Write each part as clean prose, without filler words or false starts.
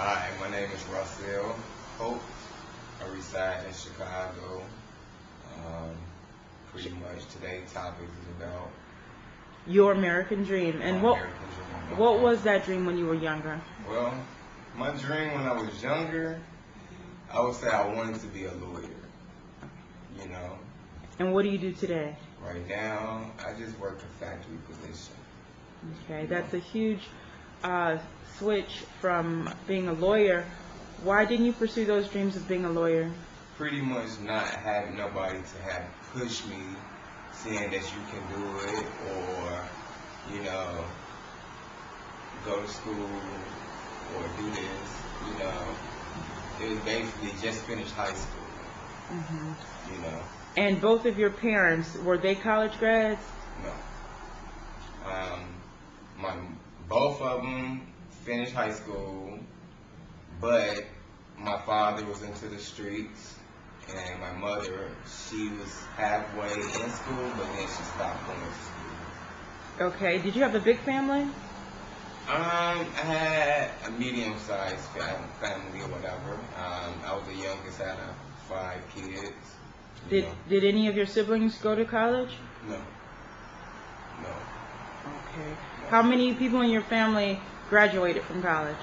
Hi, my name is Russell Hope. I reside in Chicago. Um, Pretty much today's topic is about Your American dream. And my what American dream. what was that dream when you were younger? Well, my dream when I was younger, I would say I wanted to be a lawyer. You know, And what do you do today? right now I just work a factory position. Okay, that's a huge switch from being a lawyer. Why didn't you pursue those dreams of being a lawyer? Pretty much not having nobody to have push me, saying that you can do it, or you know, go to school or do this. You know, it was basically just finished high school. Hmm. You know, And both of your parents, were they college grads? no. My both of them finished high school, but my father was into the streets, and my mother, she was halfway in school, but then she stopped going to school. Okay, did you have a big family? I had a medium-sized family or whatever. I was the youngest out of 5 kids. you Did know. did any of your siblings go to college? No. No. Okay. How many people in your family graduated from college?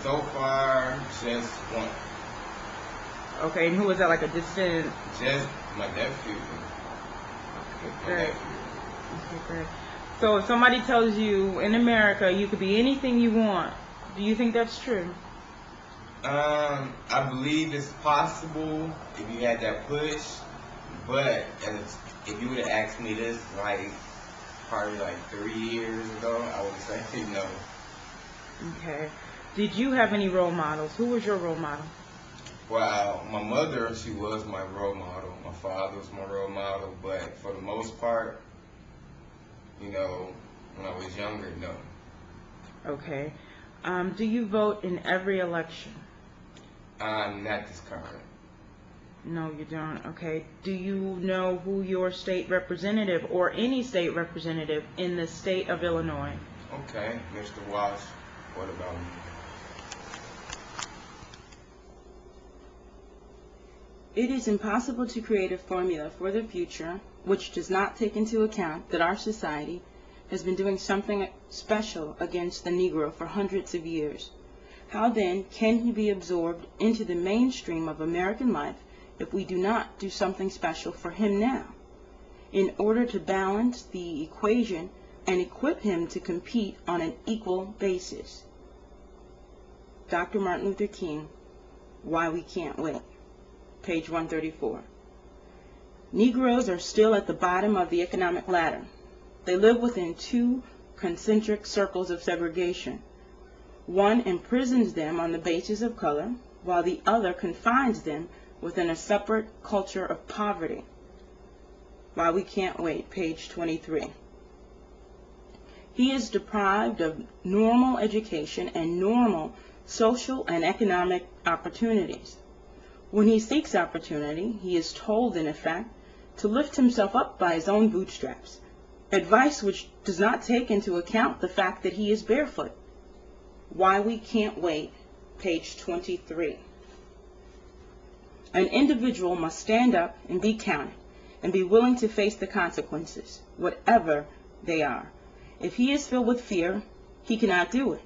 So far, just one. Okay, and who was that, like a distant? Just my nephew. Okay, My great. nephew. Okay, great. So if somebody tells you in America you could be anything you want, do you think that's true? I believe it's possible if you had that push, but if you would have asked me this probably 3 years ago, I would say no. Okay. Did you have any role models? Who was your role model? Well, my mother, she was my role model. My father was my role model, but for the most part, when I was younger, no. Okay. Do you vote in every election? Not this current. No, you don't. Okay. Do you know who your state representative or any state representative in the state of Illinois? Okay, Mr. Walsh, what about me? It is impossible to create a formula for the future which does not take into account that our society has been doing something special against the Negro for hundreds of years. How then can he be absorbed into the mainstream of American life if we do not do something special for him now, in order to balance the equation and equip him to compete on an equal basis? Dr. Martin Luther King, Why We Can't Wait, page 134. Negroes are still at the bottom of the economic ladder. They live within 2 concentric circles of segregation. One imprisons them on the basis of color, while the other confines them within a separate culture of poverty. Why We Can't Wait, page 23. He is deprived of normal education and normal social and economic opportunities. When he seeks opportunity, he is told, in effect, to lift himself up by his own bootstraps, advice which does not take into account the fact that he is barefoot. Why We Can't Wait, page 23. An individual must stand up and be counted, and be willing to face the consequences, whatever they are. If he is filled with fear, he cannot do it.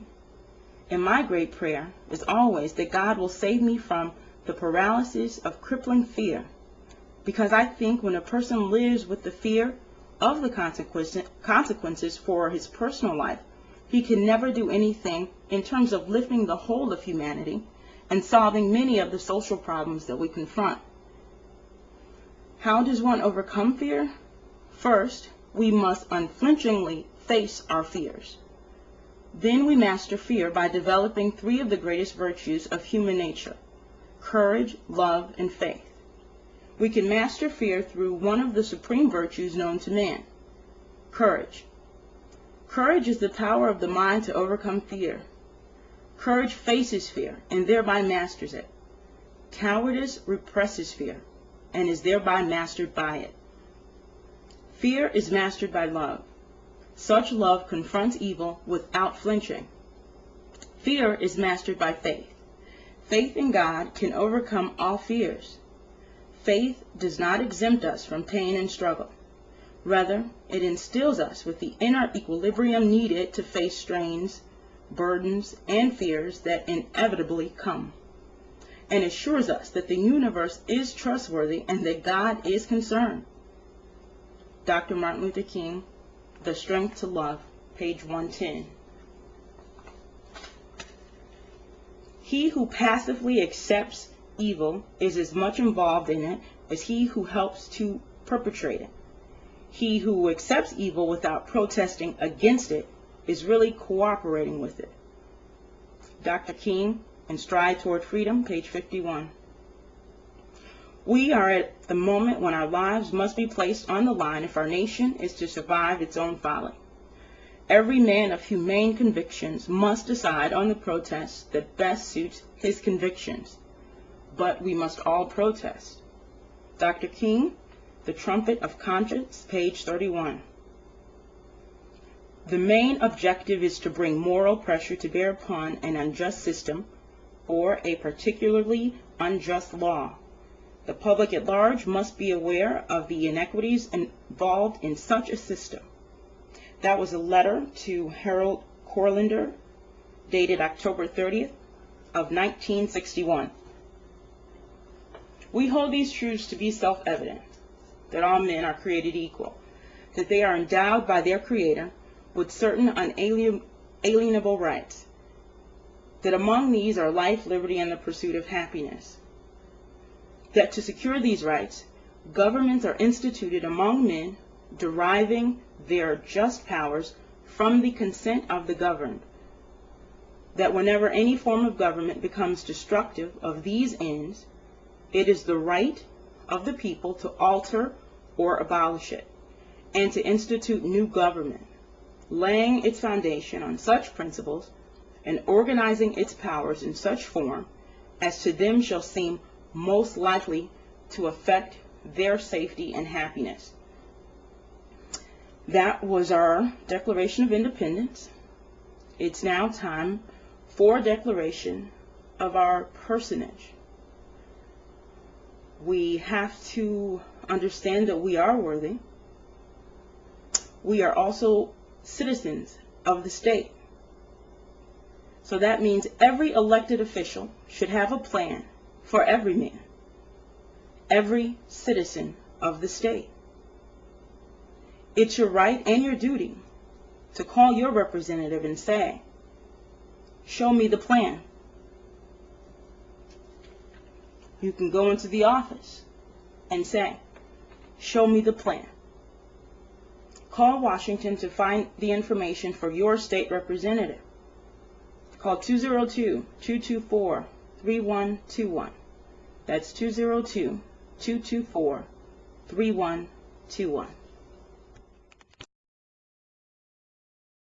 And my great prayer is always that God will save me from the paralysis of crippling fear, because I think when a person lives with the fear of the consequences for his personal life, he can never do anything in terms of lifting the whole of humanity and solving many of the social problems that we confront. How does one overcome fear? First, we must unflinchingly face our fears. Then we master fear by developing 3 of the greatest virtues of human nature: courage, love, and faith. We can master fear through one of the supreme virtues known to man: courage. Courage is the power of the mind to overcome fear. Courage faces fear and thereby masters it. Cowardice represses fear and is thereby mastered by it. Fear is mastered by love. Such love confronts evil without flinching. Fear is mastered by faith. Faith in God can overcome all fears. Faith does not exempt us from pain and struggle. Rather, it instills us with the inner equilibrium needed to face strains, burdens, and fears that inevitably come, and assures us that the universe is trustworthy and that God is concerned. Dr. Martin Luther King, The Strength to Love, page 110. He who passively accepts evil is as much involved in it as he who helps to perpetrate it. He who accepts evil without protesting against it is really cooperating with it. Dr. King, in Stride Toward Freedom, page 51. We are at the moment when our lives must be placed on the line if our nation is to survive its own folly. Every man of humane convictions must decide on the protest that best suits his convictions. But we must all protest. Dr. King, The Trumpet of Conscience, page 31. The main objective is to bring moral pressure to bear upon an unjust system or a particularly unjust law. The public at large must be aware of the inequities involved in such a system. That was a letter to Harold Corlander, dated October 30th of 1961. We hold these truths to be self-evident, that all men are created equal, that they are endowed by their Creator with certain unalienable rights, that among these are life, liberty, and the pursuit of happiness, that to secure these rights, governments are instituted among men, deriving their just powers from the consent of the governed, that whenever any form of government becomes destructive of these ends, it is the right of the people to alter or abolish it, and to institute new government, laying its foundation on such principles and organizing its powers in such form as to them shall seem most likely to affect their safety and happiness. That was our Declaration of Independence. It's now time for a declaration of our personage. We have to understand that we are worthy. We are also citizens of the state. So that means every elected official should have a plan for every man, every citizen of the state. It's your right and your duty to call your representative and say, "Show me the plan." You can go into the office and say, "Show me the plan." Call Washington to find the information for your state representative. Call 202-224-3121. That's 202-224-3121.